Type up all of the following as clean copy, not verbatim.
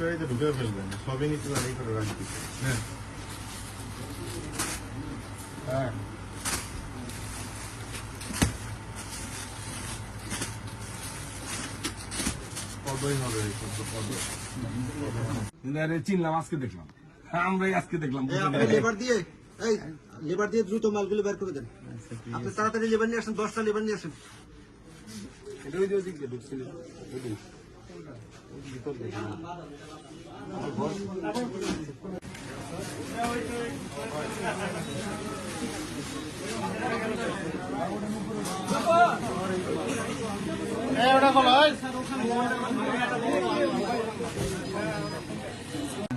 ফ্যাক্টরিতে ঢুকে ফেলবেন, সবই নিচে দাঁড়িয়ে করে রাখবেন। হ্যাঁ হ্যাঁ পদই হবে, চিনলাম, আজকে দেখলাম, আমরাই আজকে দেখলাম। আপনি লেবার দিয়ে দ্রুত মালগুলো বের করে দেন। আপনি তাড়াতাড়ি লেবার নিয়ে আসেন, 10টা লেবার নিয়ে আসেন।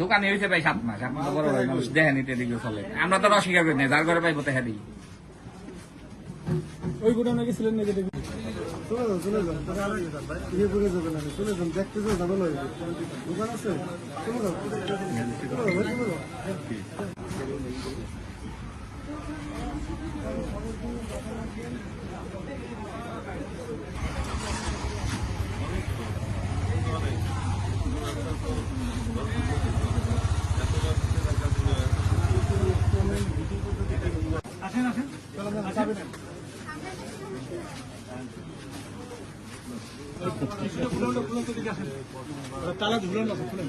দোকানে হইতে পাই 7 মাস, এখন তো বড় ভাই মানুষ দেখে নিতে দিকে চলে। আমরা তো অস্বীকার করি না, যার ঘরে পাইবো তো হ্যাঁ দিই। ওই গোডাউনে গেছিলেন নাকি? চলে যান ইয়ে করে যাবেন, আমি চলে যান, দেখতে যাও, ঝামেলা হয়ে যাবে। দোকান আছে, চলে যাও, চলে যাও। তালা ঝুলান না, খুলেন।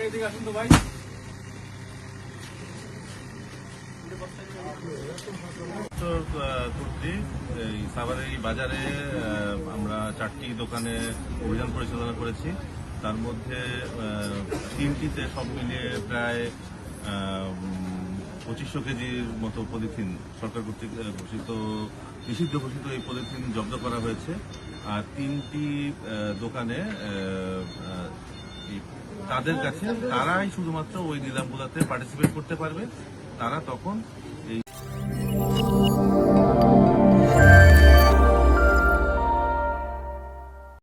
এইদিকে আসুন তো ভাই। কর্তৃক এই সাভারের বাজারে আমরা 4টি দোকানে অভিযান পরিচালনা করেছি। তার মধ্যে 3টিতে সব মিলিয়ে প্রায় 2500 কেজির মতো পলিথিন সরকার কর্তৃক নিষিদ্ধ ঘোষিত এই পলিথিন জব্দ করা হয়েছে। আর 3টি দোকানে তাদের কাছে তারাই শুধুমাত্র ওই নিলামগুলোতে পার্টিসিপেট করতে পারবে। তারা তখন